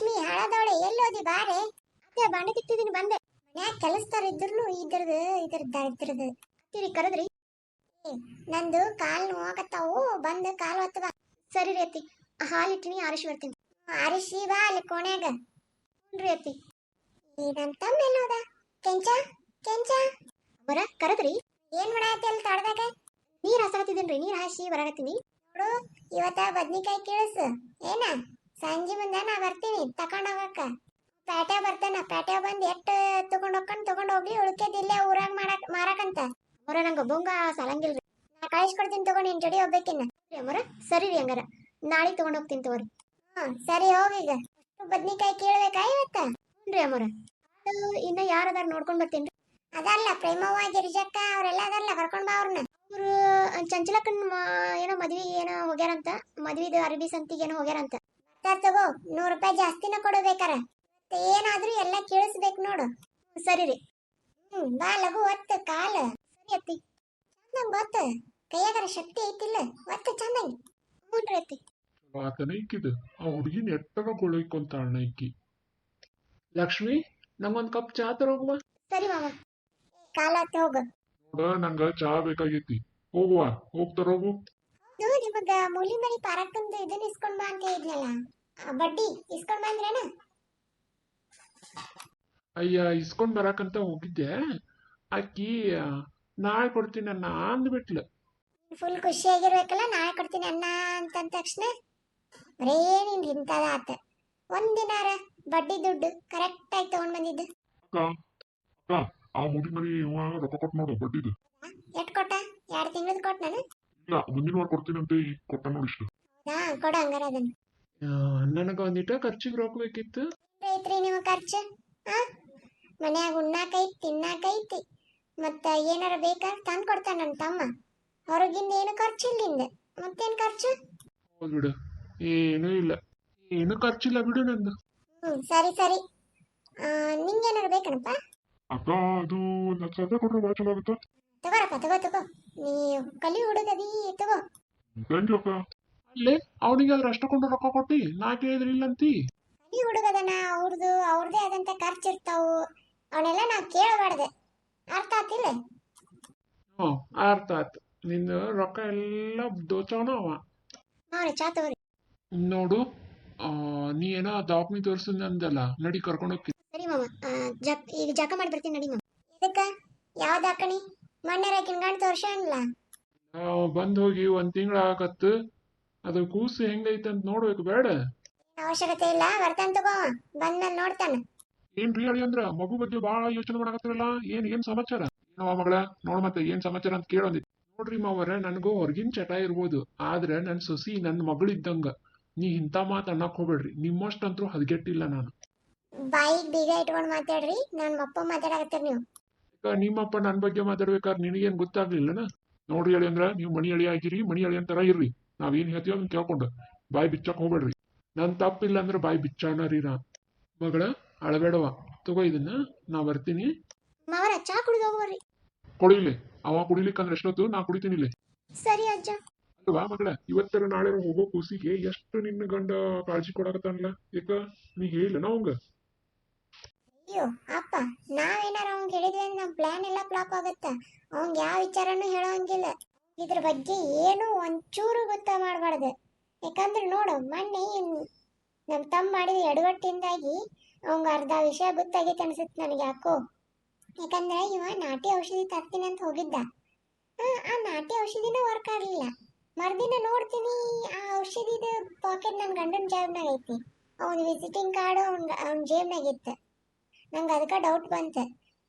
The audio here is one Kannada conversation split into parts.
ಲಕ್ಷ್ಮಿ ಹಾಳದವಳೆ ಎಲ್ಲೋದಿ ಬಾರೆ. ಅತ್ತೆ ಬಾಂಡೆ ತಿಕ್ತಿದ್ದೀನಿ ಬಂದೆ. ಮನ್ಯಾಗ ಕೆಲಸದವ್ರು ಇದ್ರೂ ಇದ್ರದ್ದು ಅತ್ತಿರಿ ಕರೆದ್ರಿ. ನಂದು ಕಾಲು ನೋವಾಗತ್ತಾವು, ಬಂದು ಕಾಲು ಹೊತ್ತವ. ಸರಿ ರೀ ಅತ್ತಿ, ಹಾಲಿಟ್ಟಿನಿ ಆರಿಸಿ ಬರ್ತೀನಿ. ಆರಿಸಿ ಬಾ ಅಲ್ಲಿ ಕೋಣ್ಯಾಗ. ಹ್ಞೂ ಅತ್ತಿ. ಈ ನನ್ನ ತಮ್ಮ ಎಲ್ಲೋದ? ಕೆಂಚ ಕೆಂಚ ಬರ ಕರೆದ್ರಿ. ಏನ್ ಮಾಡಾತಿ ಅಲ್ಲಿ ತಡ್ದಾಗ? ನೀರ್ ಹಸಾಕತ್ತಿದ್ದೀನಿ, ನೀರ್ ಹಾಸಿ ಬರಾಕತ್ತೀನಿ. ನೋಡು ಇವತ್ತ ಬದ್ನಿಕಾಯಿ ಕೀಳಸು ಏನ, ಸಂಜೆ ಮುಂದೆ ನಾ ಬರ್ತೀನಿ ತಕೊಂಡ್ ಹೋಗಕ್ಕ. ಪ್ಯಾಟೆ ಬರ್ತಾನ, ಪ್ಯಾಟೆ ಬಂದು ಎಟ್ಟು ತಗೊಂಡ್ ಹೋಗಿ ಉಳ್ಕೆದಿಲ್ಲೇ ಊರಾಗ ಮಾರಾಕಂತ. ಅವ್ರ ನಂಗೆ ಒಬ್ಬಂಗ ಸಾಲಂಗಿಲ್ರಿ, ನಾ ಕಳಿಸ್ಕೊಡ್ತೀನಿ ತಗೊಂಡು ನಿನ್ ಜಡಿ ಹೋಗ್ಬೇಕಿನ್ನ. ಅಮ್ಮರ ಸರಿ ರೀ, ಹಂಗಾರ ನಾಳೆ ತಗೊಂಡ್ ಹೋಗ್ತೀನಿ ತಗೋರಿ. ಸರಿ ಹೋಗೀಗ. ಬದ್ನಿಕಾಯಿ ಕೀಳ್ಬೇಕಾ ಇವತ್ತ? ಹ್ಞೂ ಅಮ್ಮರ. ಇನ್ನ ಯಾರದಾರ ನೋಡ್ಕೊಂಡ್ ಬರ್ತೀನಿ. ಅದಲ್ಲ ಪ್ರೇಮವ್ವ ಗಿರಿಜಕ್ಕ ಅವ್ರೆಲ್ಲ ಅದಾರಲ್ಲ, ಕರ್ಕೊಂಡ್ ಬಾ ಅವ್ರನ್ನ. ಅವ್ರು ಚಂಚಲಕ್ಕನ ಏನೋ ಮದ್ವಿ ಏನೋ ಹೋಗ್ಯಾರಂತ, ಮದ್ವಿದ ಅರಬಿ ಸಂತಿಗೆ ಏನೋ ಹೋಗ್ಯಾರಂತ. ತಗೋ, 100 ರೂಪಾಯಿ ಜಾಸ್ತಿನ ಕೊಡಬೇಕಾರ. ಏನಾದ್ರೂ ಎಲ್ಲ ಕೇಳಿಸ್ಬೇಕು ನೋಡು. ಸರಿ ರೀ. ಬಾ ಲಘು ಒತ್ತು ಕಾಲ. ಸರಿ ಅತ್ತಿ. ಚಂದಂಗ್ ಗೊತ್ತ, ಕೈಯಾಗರ ಶಕ್ತಿ ಐತಿಲ್ಲ, ಒತ್ತು ಚಂದಂಗ್. ಹ್ಞೂನ್ರಿ ಅತ್ತಿ. ಆತನೈಕಿದ ಆ ಹುಡುಗಿನ ಎಟ್ಟಗ ಗೊಳೈಕೊಂತಾಳ ನೈಕಿ. ಲಕ್ಷ್ಮಿ, ನಂಗೊಂದ್ ಕಪ್ ಚಾ ತರೋಗುವ. ಸರಿ ಮಾಮ. ಕಾಲ ಹತ್ತಿ ಹೋಗು. ನೋಡ ನಂಗ ಚಾ ಬೇಕಾಗೈತಿ, ಹೋಗುವ ಹೋಗ್ತಾರೋಗು. ಹೌದು, ನಿಮಗ ಮೂಲಿ ಮನಿ ಪಾರಕ್ಕಂದು ಇದನ್ನ ಇಸ್ಕೊಂಡ್ ಬಾ ಅಂತ ಹೇಳಿದ್ನಲ್ಲ, ಬಡ್ಡಿ ಇಸ್ಕೊಂಡ್ ಬಂದ್ರೇನ? ಅಯ್ಯ, ಇಸ್ಕೊಂಡ್ ಬರಾಕಂತ ಹೋಗಿದ್ದೆ. ಆಕಿ ನಾಳೆ ಕೊಡ್ತೀನಿ ಅನ್ನ ಅಂದ್ಬಿಟ್ಲ. ಫುಲ್ ಖುಷಿಯಾಗಿರ್ಬೇಕಲ್ಲ, ನಾಳೆ ಕೊಡ್ತೀನಿ ಅನ್ನ ಅಂತಂದ ತಕ್ಷಣ. ಬರೇ ನಿನ್ ಇಂತದ ಆತ. ಒಂದಿನಾರ ಬಡ್ಡಿ ದುಡ್ಡು ಕರೆಕ್ಟ್ ಆಗಿ ತಗೊಂಡ್ ಬಂದಿದ್ದು. ಆ ಮುಡಿ ಮನಿ ರೊಕ್ಕ ಕೊಟ್ಟು ನೋಡು ಬಡ್ಡಿದು. ಎಟ್ ಕೊಟ್ಟ? 2 ತಿಂಗಳದ್ ಕೊಟ್ಟ ನಾನು. ಇಲ್ಲ, ಮುಂದಿನ ವಾರ ಕೊಡ್ತೀನಿ ಅಂತ ಈಗ ಕೊಟ್ಟ ನೋಡಿ ಇಷ್ಟು. ಕೊಡ ಹಂಗಾರ ಅದನ್ನ. ನನಗ ಒಂದಿಟ ಖರ್ಚಿಗೆ ರೊಕ್ಕ ಬೇಕಿತ್ತು. ಐತ್ರಿ ನಿಮ್ಮ ಖರ್ಚು? ಮನ್ಯಾಗ ಉಣ್ಣಾಕೈತಿ ತಿನ್ನಾಕೈತಿ, ಮತ್ತ ಏನಾರ ಬೇಕಾ ತಂದ್ ಕೊಡ್ತಾನ ನನ್ನ ತಮ್ಮ. ಹೊರಗಿಂದ ಏನು ಖರ್ಚು ಇಲ್ಲಿಂದ, ಮತ್ತೇನ್ ಖರ್ಚು? ಹೌದ್ ಬಿಡು, ಏನೂ ಇಲ್ಲ, ಏನು ಖರ್ಚಿಲ್ಲ ಬಿಡು ನಂದು. ಸರಿ ಸರಿ. ನಿಂಗೇನಾರು ಬೇಕನಪ್ಪ? ಅಕ್ಕ, ಅದು 1,00,000 ಕೊಟ್ರೆ ಭಾಳ ಚಲೋ ಆಗುತ್ತ. ತಗೋರಪ್ಪ, ತಗೋ. ನೀ ಕಲಿ ಹುಡುಗದಿ, ತಗೋ. ಥ್ಯಾಂಕ್ ಯು ಅಕ್ಕ. ಅಲ್ಲೇ ಅವನಿಗೆ ಅದ್ರ ಅಷ್ಟಕೊಂಡು ರೊಕ್ಕ ಕೊಟ್ಟಿ ನಾ ಕೇಳಿದ್ರಿ ಇಲ್ಲಂತಿ. ಕಲಿ ಹುಡುಗದನ, ಅವ್ರದೇ ಆದಂತ ಖರ್ಚು ಇರ್ತಾವು, ಅವನ್ನೆಲ್ಲ ನಾ ಕೇಳಬಾರ್ದೆ. ಅರ್ಥ ಆತಿಲ್ಲ? ಅರ್ಥ ಆಯ್ತು. ನಿನ್ನ ರೊಕ್ಕ ಎಲ್ಲ ದೋಚವನ ಅವ. ಚಾ ತಗೋರಿ. ನೋಡು, ನೀ ಏನೋ ದವಾಖಾನಿ ತೋರಿಸಿದ ಅಂದಲ್ಲ, ನಡಿ ಕರ್ಕೊಂಡು ಹೋಗ್ತೀನಿ. ಸರಿ ಮಾಮ, ಈಗ ಜಕ ಮಾಡಿ ಬರ್ತೀನಿ ನಡಿ ಮಾಮ. ಇದಕ್ಕ ಯಾವ ದಾಕಣಿ? ಮೊನ್ನೆ ಕಿನ್ಗಂಡ್ ತೋರ್ಸಲ್ಲ. ಬಂದ್ ಹೋಗಿ 1 ತಿಂಗಳ ಆಗತ್ತು. ಅದು ಕೂಸು ಹೆಂಗೈತೆ ಅಂತ ನೋಡ್ಬೇಕು ಬೇಡ? ಅವಶ್ಯಕತೆ ಇಲ್ಲ, ಬರ್ತಾನ ತಗೋ, ಬಂದ್ಮೇಲೆ ನೋಡ್ತಾನ. ಏನ್ರಿ ಹೇಳಿ ಅಂದ್ರ ಮಗು ಬಗ್ಗೆ ಬಾಳ ಯೋಚನೆ ಮಾಡಕತ್ತಿರಲ್ಲ, ಏನ್ ಸಮಾಚಾರ? ಏನವ ಮಗಳ, ನೋಡ್ ಮತ್ತೆ ಏನ್ ಸಮಾಚಾರ ಅಂತ ಕೇಳೊಂದಿತ್ತು. ನೋಡ್ರಿ ಮಾವರ, ನನಗೂ ಹೊರಗಿನ ಚಟ ಇರ್ಬೋದು, ಆದ್ರೆ ನನ್ ಸೊಸಿ ನನ್ನ ಮಗಳಿದ್ದಂಗ. ನೀ ಇಂಥ ಮಾತು ಅನ್ನಕ್ ಹೋಗ್ಬೇಡ್ರಿ, ನಿಮ್ಮಷ್ಟಂತೂ ಹದಗೆಟ್ಟಿಲ್ಲ ನಾನು. ಬಾಯಿಗೆ ಬೀಗ ಇಟ್ಕೊಂಡು ಮಾತಾಡ್ರಿ, ನನ್ನ ಅಪ್ಪ ಮಾತಾಡಕತ್ತೀರಿ ನೀವು. ನಿಮ್ಮಪ್ಪ ನನ್ನ ಬಗ್ಗೆ ಮಾತಾಡ್ಬೇಕಾದ್ರೆ ನಿನಗೇನ್ ಗೊತ್ತಾಗ್ಲಿಲ್ಲನ? ನೋಡ್ರಿ ಹೇಳಿ ಅಂದ್ರ ನೀವು ಮನಿ ಅಳಿ ಆಗಿರಿ, ಮನಿ ಅಳಿ ಅಂತಾರ ಇರ್ರಿ. ನಾವೇನ್ ಹೇಳ್ತೀವಿ ಅದನ್ನ ಕೇಳ್ಕೊಂಡು ಬಾಯಿ ಬಿಚ್ಚಕ್ ಹೋಗ್ಬೇಡ್ರಿ. ನನ್ ತಪ್ಪಿಲ್ಲ ಅಂದ್ರೆ ಬಾಯಿ ಬಿಚ್ಚಾಣರಿ ನಾ. ಮಗಳ ಅಳಬೇಡವ, ತಗೋ ಇದನ್ನ, ನಾ ಬರ್ತೀನಿ. ಮಾವರ ಚಾ ಕುಡಿದು ಹೋಗ್ಬರ್ರಿ. ಕೊಡಿಲಿ, ಅವ ಕುಡಿಲಿಕ್ಕಂದ್ರೆ ಎಷ್ಟೊತ್ತು, ನಾ ಕುಡಿತೀನಿ ಇಲ್ಲಿ. ಸರಿ ಅಜ್ಜ. ಅಲ್ವಾ ಮಗಳ, ಇವತ್ತರ ನಾಳೆ ಹೋಗೋ ಕೂಸಿಗೆ ಎಷ್ಟು ನಿನ್ನ ಗಂಡ ಕಾಳಜಿ ಕೊಡಕತ್ತಾನಲ್ಲ, ಯಾಕ ನೀ ಹೇಳಿಲ್ಲ ಅವಂಗ? ಅಯ್ಯೋ ಅಪ್ಪ, ನಾವೇನಾರ ಅವ್ನ್ ಹೇಳಿದ್ವಿ ಅಂದ್ರೆ ನಮ್ಮ ಪ್ಲಾನ್ ಎಲ್ಲ ಫ್ಲಾಪ್ ಆಗತ್ತ. ಅವ್ನ್ ಯಾವ ವಿಚಾರನೂ ಹೇಳೋಂಗಿಲ್ಲ, ಇದ್ರ ಬಗ್ಗೆ ಏನು ಒಂಚೂರು ಗೊತ್ತ ಮಾಡಬಾರ್ದು. ಯಾಕಂದ್ರೆ ನೋಡು, ಮೊನ್ನೆ ನಮ್ಮ ತಮ್ಮ ಮಾಡಿದ ಎಡವಟ್ಟಿಂದಾಗಿ ಅವಂಗ ಅರ್ಧ ವಿಷಯ ಗೊತ್ತಾಗೈತೆ ಅನ್ಸುತ್ತೆ ನನಗೆ ಯಾಕೋ. ಯಾಕಂದ್ರೆ ಇವ ನಾಟಿ ಔಷಧಿ ತರ್ತೀನಿ ಅಂತ ಹೋಗಿದ್ದ. ಆ ನಾಟಿ ಔಷಧಿನೂ ವರ್ಕ್ ಆಗಲಿಲ್ಲ. ಮರ್ದಿನ ನೋಡ್ತೀನಿ, ಆ ಔಷಧಿದ ಪಾಕೆಟ್ ನನ್ನ ಗಂಡನ ಜೇಬ್ನಾಗ ಐತಿ, ಅವನ ವಿಸಿಟಿಂಗ್ ಕಾರ್ಡು ಅವ್ನ ಜೇಬ್ನಾಗ ಇತ್ತು. ನಂಗೆ ಅದಕ್ಕೆ ಡೌಟ್ ಬಂತು,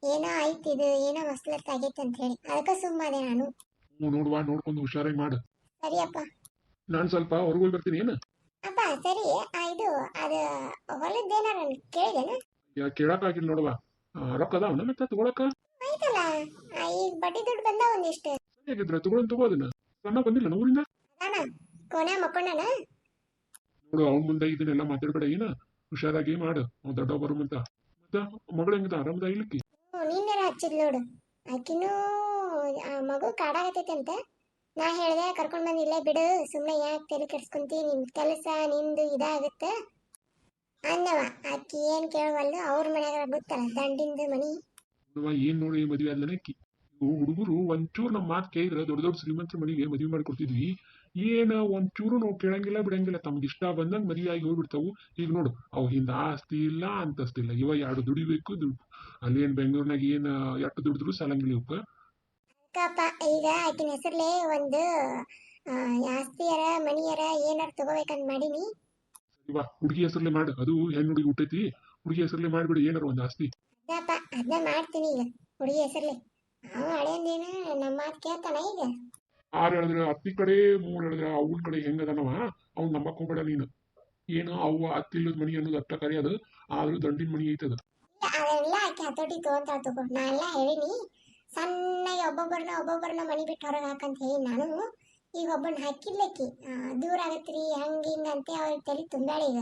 ಏನೋ ಆಯ್ತು ಇದು, ಏನೋ ಮಸ್ಲತ್ ಆಗೈತೆ ಅಂತ ಹೇಳಿ. ಅದಕ್ಕೆ ಸುಮ್ಮನೆ ನಾನು. ನೋಡುವ, ನೋಡ್ಕೊಂಡು ಹುಷಾರಾಗಿ ಮಾಡು. ಸರಿಯಪ್ಪ. ನಾನು ಸ್ವಲ್ಪ ಹೊರಗೋಗಿ ಬರ್ತೀನಿ. ಏನು ಅಪ್ಪ ಸರಿ, ಇದು ಅದು ಹೊಲದ್ದೇನಾರ ಕೇಳಿದೇನ? ಕೇಳಕ್ಕಾಗಿಲ್ಲ ನೋಡುವ, ರೊಕ್ಕ ಅದಾವನ ಮತ್ತೆ ತಗೊಳಕ? ಆಯ್ತಲ್ಲ, ಈಗ ಬಡ್ಡಿ ದುಡ್ಡು ಬಂದ ಒಂದಿಷ್ಟು. ಹೇಗಿದ್ರೆ ತಗೊಳ್ಳೋದು ಅದನ್ನ. ಸಣ್ಣ ಬಂದಿಲ್ಲ ಊರಿಂದ? ಅಣ್ಣ ಕೋಣೆ ಮಕ್ಕೊಂಡನ. ನೋಡು, ಅವ್ನ ಮುಂದೆ ಇದನ್ನೆಲ್ಲ ಮಾತಾಡ್ಬೇಡ, ಏನ ಹುಷಾರಾಗಿ ಮಾಡು, ಅವ್ನು ದೊಡ್ಡ ಬರುಮಂತ. ಮತ್ತ ಮಗಳು ಹೆಂಗದ, ಆರಾಮದ ಇಲ್ಲಕ್ಕಿ? ನೀನ್ಯಾರ ಹಚ್ಚಿದ್ ನೋಡು, ಆಕಿನೂ ಆ ಮಗು ಕಾಡಾಗತೈತೆ ಅಂತ. ನಾ ಹೇಳ್ದೆ ಕರ್ಕೊಂಡ್ ಬಂದಿಲ್ಲ ಬಿಡು, ಸುಮ್ಮನೆ ಯಾಕೆ ತಲೆ ಕೆಡ್ಸ್ಕೊಂತಿ, ನಿನ್ ಕೆಲಸ ನಿಂದು ಇದಾಗತ್ತೆ. ಅನ್ನವ ಆಕಿ ಏನ್ ಕೇಳವಲ್ದು ಅವ್ರ ಮನ್ಯಾಗ ಬಿತ್ತಲ್ಲ ದಂಡಿಂದ ಮನಿ. ನೋಡುವ ಏನ್ ನೋಡಿ ಮದುವೆ ಆದ್ಲನೆ ಹುಡುಗರು ಒಂಚೂರು ನಮ್ಮ ಮಾತು ಕೇಳಿದ್ರೆ ದೊಡ್ಡ ದೊಡ್ಡ ಶ್ರೀಮಂತರ ಮನೆಗೆ ಮದುವೆ ಮಾಡ್ಕೊಡ್ತಿದ್ವಿ. ಏನ ಒಂಚೂರು ನಾವು ಕೇಳಂಗಿಲ್ಲ ಬಿಡಂಗಿಲ್ಲ, ತಮ್ಗೆ ಇಷ್ಟ ಬಂದಂಗ್ ಮದುವೆ ಆಗಿ ಹೋಗ್ಬಿಡ್ತಾವು. ಈಗ ನೋಡು ಅವು ಹಿಂದ ಆಸ್ತಿ ಇಲ್ಲ ಅಂತಸ್ತಿಲ್ಲ, ಇವ ಎರಡು ದುಡಿಬೇಕು ಅಲ್ಲೇನ್ ಬೆಂಗಳೂರಿನಾಗ ಏನ್ ಎಷ್ಟು ದುಡಿದ್ರು ಸಾಲಂಗಿಲ್ಲ ಇವಕ್ಕ. ಅಕ್ಕಪ್ಪ ಈಗ ಆಕಿನ ಹೆಸರ್ಲೆ ಒಂದು ಆಸ್ತಿಯರ ಮನಿಯರ ಏನಾರ ತಗೋಬೇಕಂತ ಮಾಡೀನಿ. ಇವ ಹುಡುಗಿ ಹೆಸರ್ಲೆ ಮಾಡು, ಅದು ಹೆಣ್ಣು ಹುಡುಗಿ ಹುಟ್ಟೈತಿ, ಹುಡುಗಿ ಹೆಸರ್ಲೆ ಮಾಡ್ಬಿಡು ಏನಾರ ಒಂದು ಆಸ್ತಿ. ಅದಪ್ಪ ಅದನ್ನ ಮಾಡ್ತೀನಿ ಈಗ ಹುಡುಗಿ ಹೆಸರ್ಲೆ. ಅವ ಹಳೆಯಂದೇನ ನಮ್ಮ ಮಾತು ಕೇಳ್ತಾನ ಈಗ. ಆರು ಹೇಳಿದ್ರೆ ಅತ್ತಿ ಕಡೆ, ಮೂರ್ ಹೇಳಿದ್ರೆ ಅವನ ಕಡೆ ಹೆಂಗದನವ ಅವ್ನು ನಂಬಕ್ ಹೋಗ್ಬೇಡ ನೀನು. ಏನು ಅವ್ವ ಅತ್ತಿಲ್ಲದ ಮನಿ ಅನ್ನೋದು ಅಟ್ಟ ಕರೆ ಅದು, ಆದ್ರೂ ದಂಡಿನ ಮನಿ ಐತದ. ಅದೆಲ್ಲ ಆಕಿ ಹತೋಟಿ ತಗೊಂತಾಳ ತಗೋ, ನಾ ಎಲ್ಲ ಹೇಳಿನಿ. ಸಣ್ಣಗೆ ಒಬ್ಬೊಬ್ಬರನ್ನ ಮನಿ ಬಿಟ್ಟು ಹೊರಗೆ ಹಾಕಂತ ಹೇಳಿ ನಾನು. ಈಗ ಒಬ್ಬನ ಹಾಕಿರ್ಲಕ್ಕಿ ದೂರ ಆಗತ್ರಿ ಹಂಗ ಹಿಂಗಂತೆ ಅವ್ರಿಗೆ ತಲೆ ತುಂಬ್ಯಾಳ ಈಗ.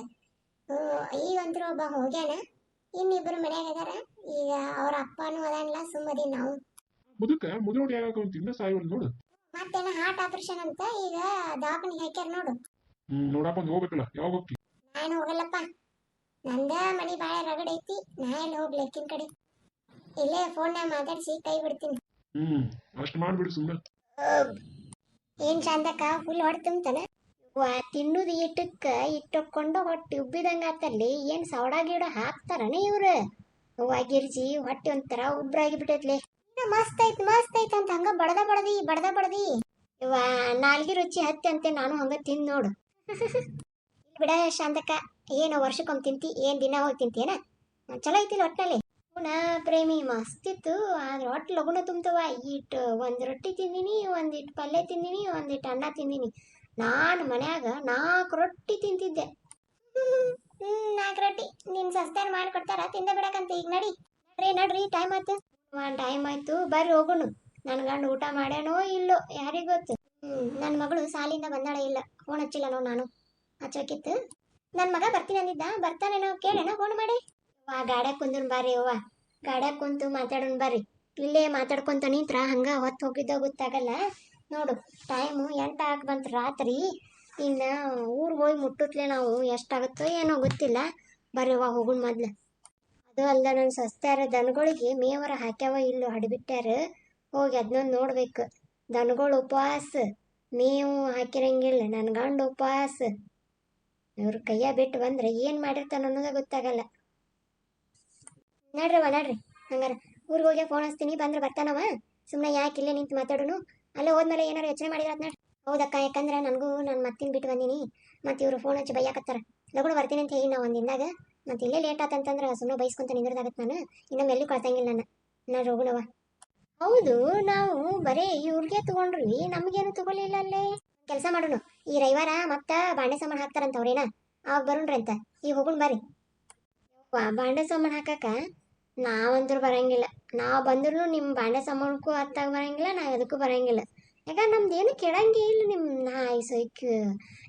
ಈಗ ಅಂತೂ ಒಬ್ಬ ಹೋಗ್ಯಾನ, ಇನ್ನಿಬ್ರು ಮನ್ಯಾಗ ಅದಾರ. ಈಗ ಅವ್ರ ಅಪ್ಪನೂ ಅದಾನಲ್ಲ, ಸುಮ್ಮದಿ ನಾವು. ಮುದುಕ ಯಾವಾಗ ಇನ್ನ ಸಾಯವಲ್ ನೋಡು. ಮತ್ತೇನ ಹಾರ್ಟ್ ಆಪರೇಷನ್ ಅಂತ ಈಗ ದವಾಖಾನಿಗೆ ಹಾಕ್ಯಾರ ನೋಡು. ನೋಡಾಕೊಂಡ್ ಹೋಗ್ಬೇಕಲ್ಲ, ಯಾವಾಗ ಹೋಗ್ತಿ? ನಾನು ಹೋಗಲ್ಲಪ್ಪ, ನಂದ ಮನಿ ಬಾಳ ರಗಡ್ ಐತಿ, ನಾ ಎಲ್ಲಿ ಹೋಗ್ಲಿ ಅಕ್ಕಿನ ಕಡೆ. ಇಲ್ಲೇ ಫೋನ್ನಾಗ ಮಾತಾಡ್ಸಿ ಕೈ ಬಿಡ್ತೀನಿ. ಅಷ್ಟ್ ಮಾಡ್ಬಿಡು ಸುಮ್ಮನೆ. ಏನ್ ಚಂದಕ್ಕ ಫುಲ್ ಹೊಟ್ಟೆ ತುಂಬ್ತಾನ. ತಿನ್ನುದು ಇಟ್ಟಕ್ಕ ಇಟ್ಟಕೊಂಡು ಹೊಟ್ಟೆ ಉಬ್ಬಿದಂಗ ಆತಲ್ಲಿ. ಏನ್ ಸೌಡ ಗಿಡ ಹಾಕ್ತಾರನ ಇವ್ರು? ಹೂವ ಗಿರ್ಜಿ ಹೊಟ್ಟೆ ಒಂಥರ ಉಬ್ರಾಗಿ ಬಿಟ್ಟೈತ್ಲೆ. ಮಸ್ತ್ ಐತ್ ಅಂತ ಹಂಗ ಬಡದ ಬಡದಿ ಇವ ನಾಲ್ಗಿ ರುಚಿ ಹತ್ತಿ ಅಂತೆ. ನಾನು ಹಂಗ ತಿಂದ್ ನೋಡು. ಬಿಡ ಶಾಂತಕ್ಕ, ಏನು ವರ್ಷಕ್ಕೊಮ್ಮೆ ತಿಂತಿ, ಏನ್ ದಿನ ಹೋಗಿ ತಿಂತೀಯನ? ಚಲೋ ಐತಿಲ್ಲ ಒಟ್ಟಲ್ಲಿ. ಪುಣ ಪ್ರೇಮಿ ಮಸ್ತ್ ಇತ್ತು, ಆದ್ರೆ ಒಟ್ಟು ಲಗುನ ತುಂಬ್ತವ. ಇಟ್ಟು ಒಂದ್ ರೊಟ್ಟಿ ತಿಂದಿನಿ, ಒಂದಿಟ್ಟು ಪಲ್ಯ ತಿಂದಿನಿ, ಒಂದಿಟ್ಟು ಅನ್ನ ತಿಂದಿನಿ. ನಾನು ಮನ್ಯಾಗ 4 ರೊಟ್ಟಿ ತಿಂತಿದ್ದೆ. 4 ರೊಟ್ಟಿ ನಿಮ್ ಸಸ್ತಾರ ಮಾಡ್ಕೊಡ್ತಾರ, ತಿಂದ ಬಿಡಕಂತ. ಈಗ ನಡ್ರಿ ಟೈಮ್ ಆಯ್ತು ಬರ್ರಿ ಹೋಗುನು. ನನ್ ಗಂಡ ಊಟ ಮಾಡ್ಯಾನೋ ಇಲ್ಲೋ ಯಾರಿಗ್ ಗೊತ್ತು. ನನ್ನ ಮಗಳು ಸಾಲಿಂದ ಬಂದಾಳ ಇಲ್ಲ, ಫೋನ್ ಹಚ್ಚಿಲ್ಲ ನೋ. ನಾನು ಹಚ್ಚೋಕಿತ್ತು. ನನ್ ಮಗ ಬರ್ತೀನಿ ಅಂದಿದ್ದ, ಬರ್ತಾನೇನೋ ಕೇಳೇನೋ ಫೋನ್ ಮಾಡಿ. ಗಾಡ್ಯಾಗ ಕುಂದನ್ ಬರ್ರಿ ಅವ್ವ, ಗಾಡ್ಯಾಗ ಕುಂತು ಮಾತಾಡೋಣ ಬರ್ರಿ. ಇಲ್ಲೇ ಮಾತಾಡ್ಕೊಂತ ನಿಂತ್ರ ಹಂಗ ಹೊತ್ತು ಹೋಗಿದ್ದ ಗೊತ್ತಾಗಲ್ಲ. ನೋಡು ಟೈಮು 8 ಆಗಿ ಬಂತು ರಾತ್ರಿ. ಇನ್ನ ಊರಿಗೆ ಹೋಗಿ ಮುಟ್ಟುತ್ತಲೇ ನಾವು ಎಷ್ಟಾಗುತ್ತೋ ಏನೋ ಗೊತ್ತಿಲ್ಲ. ಬರ್ರಿ ಅವ್ವ ಹೋಗುಣ ಮೊದ್ಲು. ಅದು ಅಲ್ಲ, ನನ್ನ ಸಸ್ತ್ಯಾರ ದನಗಳಿಗೆ ಮೇವರ ಹಾಕ್ಯಾವ ಇಲ್ಲೋ ಹಡಿಬಿಟ್ಟಾರ, ಹೋಗಿ ಅದನ್ನೊಂದು ನೋಡ್ಬೇಕು. ದನಗಳು ಉಪವಾಸ, ಮೇವು ಹಾಕಿರಂಗಿಲ್ಲ, ನನ್ನ ಗಂಡ ಉಪವಾಸ. ಇವ್ರ ಕೈಯ ಬಿಟ್ಟು ಬಂದ್ರೆ ಏನ್ ಮಾಡಿರ್ತಾನ ಅನ್ನೋದೇ ಗೊತ್ತಾಗಲ್ಲ. ನಡ್ರಿ ಹಂಗಾರ ಊರಿಗೆ ಹೋಗಿ ಫೋನ್ ಹಚ್ತೀನಿ, ಬಂದ್ರೆ ಬರ್ತಾನವ. ಸುಮ್ಮನೆ ಯಾಕೆ ಇಲ್ಲೇ ನಿಂತು ಮಾತಾಡೋನು, ಅಲ್ಲೇ ಹೋದ್ಮೇಲೆ ಏನಾರು ಯೋಚನೆ ಮಾಡಿದ್ರಾತ್ ನೋಡ್ರಿ. ಹೌದಕ್ಕ, ಯಾಕಂದ್ರೆ ನನಗೂ ನನ್ನ ಮತ್ತಿನ ಬಿಟ್ಟು ಬಂದೀನಿ. ಮತ್ತು ಇವರು ಫೋನ್ ಹಚ್ಚಿ ಬೈಯಾಕತ್ತಾರ. ಲಗುಣ ಬರ್ತೀನಿ ಅಂತ ಹೇಳಿ ನಾವು ಒಂದಿನಾಗ ಮತ್ತೆ ಇಲ್ಲೇ ಲೇಟ್ ಆತಂತಂದ್ರೆ ಸುಮ್ಮನೆ ಬೈಸ್ಕೊಂತ ನಿಂದ್ರದಾಗತ್ತೆ. ನಾನು ಇನ್ನೊಮ್ಮೆ ಎಲ್ಲೂ ಕಳ್ಸಂಗಿಲ್ಲ ನಾನು ಹೋಗುಣವ. ಹೌದು, ನಾವು ಬರೀ ಇವ್ರಿಗೆ ತಗೊಂಡ್ರಿ, ನಮಗೇನು ತಗೊಳ್ಳಿಲ್ಲ ಅಲ್ಲೇ. ಕೆಲಸ ಮಾಡೋಣ, ಈ ರವಿವಾರ ಮತ್ತೆ ಬಾಂಡೆ ಸಾಮಾನು ಹಾಕ್ತಾರಂತ ಅವ್ರೇನ, ಅವಾಗ ಬರೋಣ್ರಿ ಅಂತ. ಈಗ ಹೋಗುಣ ಬರ್ರಿ. ಬಾಂಡೆ ಸಾಮಾನು ಹಾಕಾಕ ನಾವಂತೂ ಬರಂಗಿಲ್ಲ. ನಾವು ಬಂದ್ರು ನಿಮ್ಮ ಬಾಂಡೆ ಸಾಮಾನಕ್ಕೂ ಹತ್ತಾಗ ಬರಂಗಿಲ್ಲ, ನಾವು ಅದಕ್ಕೂ ಬರಂಗಿಲ್ಲ. ಯಾಕಂದ್ರೆ ನಮ್ದು ಏನು ಕೇಳಂಗೆ ಇಲ್ಲ.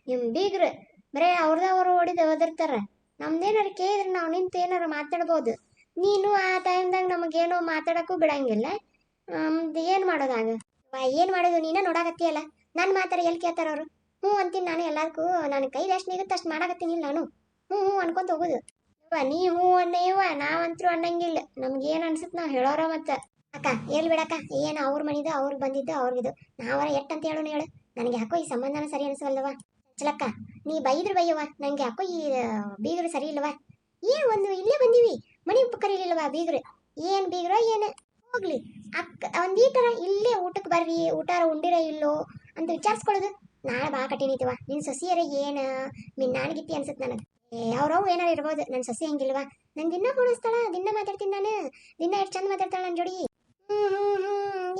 ನಿಮ್ಮ ಬೀಗ್ರು ಬರೇ ಅವ್ರದವ್ರು ಹೊಡಿದು ಓದಿರ್ತಾರ. ನಮ್ದೇನಾರು ಕೇಳಿದ್ರೆ ನಾವು ನಿಂತು ಏನಾರು ಮಾತಾಡ್ಬೋದು. ನೀನು ಆ ಟೈಮ್ದಾಗ ನಮಗೇನೋ ಮಾತಾಡೋಕ್ಕೂ ಬಿಡಂಗಿಲ್ಲ. ನಮ್ದು ಏನು ಮಾಡೋದಾಗ? ಏನು ಮಾಡೋದು? ನೀನೇ ನೋಡಾಕತ್ತೀಯಲ್ಲ, ನನ್ನ ಮಾತಾಡ ಎಲ್ಲಿ ಕೇಳ್ತಾರ ಅವರು? ಅಂತೀನಿ ನಾನು ಎಲ್ಲದಕ್ಕೂ. ನನ್ನ ಕೈಲಿ ಎಷ್ಟು ನಿಗುತ್ತೆ ಅಷ್ಟು ಮಾಡಾಕತ್ತೀನಿ ನಾನು. ಅನ್ಕೊಂತ ಹೋಗೋದು. ನೀ ಅನ್ನೇವ, ನಾವಂತರೂ ಅನ್ನಂಗಿಲ್ಲ. ನಮ್ಗೇನು ಅನ್ಸುತ್ತೆ ನಾವು ಹೇಳೋರ. ಮತ್ತೆ ಅಕ್ಕ ಎಲ್ಲಿ ಬಿಡಕ್ಕ, ಏನು ಅವ್ರ ಮನಿದು ಅವ್ರಿಗೆ ಬಂದಿದ್ದು ಅವ್ರಿಗಿದು, ನಾವರ ಎಟ್ಟಂತ ಹೇಳೋಣ ಹೇಳು. ನನಗೆ ಯಾಕೋ ಈ ಸಂಬಂಧನ ಸರಿ ಅನಿಸವಲ್ದವ. ಚಲಕ್ಕ ನೀ ಬೈದ್ರು ಬೈಯವ, ನಂಗೆ ಯಾಕೋ ಈ ಬೀಗರು ಸರಿ ಇಲ್ವಾ? ಏನು ಒಂದು ಇಲ್ಲೇ ಬಂದೀವಿ, ಮನೆ ಕರೀಲಿಲ್ವಾ ಬೀಗ್ರು? ಏನು ಬೀಗ್ರೋ ಏನು? ಹೋಗ್ಲಿ ಅಕ್ಕ, ಒಂದೀಟರ ಇಲ್ಲೇ ಊಟಕ್ಕೆ ಬರ್ರಿ, ಊಟಾರ ಉಂಡಿರ ಇಲ್ಲೋ ಅಂತ ವಿಚಾರಿಸ್ಕೊಳ್ಳೋದು. ನಾಳೆ ಬಾ ಕಟ್ಟಿನಿತಿವ. ನಿನ್ನ ಸೊಸಿಯರ ಏನು ಮಿನ್ನಾಣಿಗಿತ್ತಿ ಅನ್ಸುತ್ತೆ ನನಗೆ. ಅವ್ರವು ಏನಾರು ಇರ್ಬೋದು, ನನ್ನ ಸೊಸಿ ಹಂಗಿಲ್ವಾ? ನಂಗೆ ದಿನ ಫೋಣಿಸ್ತಾಳ, ದಿನ ಮಾತಾಡ್ತೀನಿ ನಾನು. ದಿನ ಎಷ್ಟು ಚಂದ ಮಾತಾಡ್ತಾಳ ನನ್ನ ಜೋಡಿ.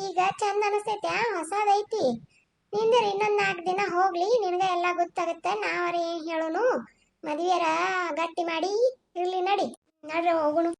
ಈಗ ಚಂದ ಅನಿಸ್ತೈತೆ, ಹೊಸದೈತಿ. ನಿಂದಿರ ಇನ್ನೊಂದು 4 ದಿನ ಹೋಗ್ಲಿ, ನಿನಗೆ ಎಲ್ಲ ಗೊತ್ತಾಗುತ್ತೆ. ನಾವರ ಏನು ಹೇಳೋನು, ಮದುವೆಯರ ಗಟ್ಟಿ ಮಾಡಿ ಇರ್ಲಿ. ನಡ್ರಿ ಹೋಗುಣು.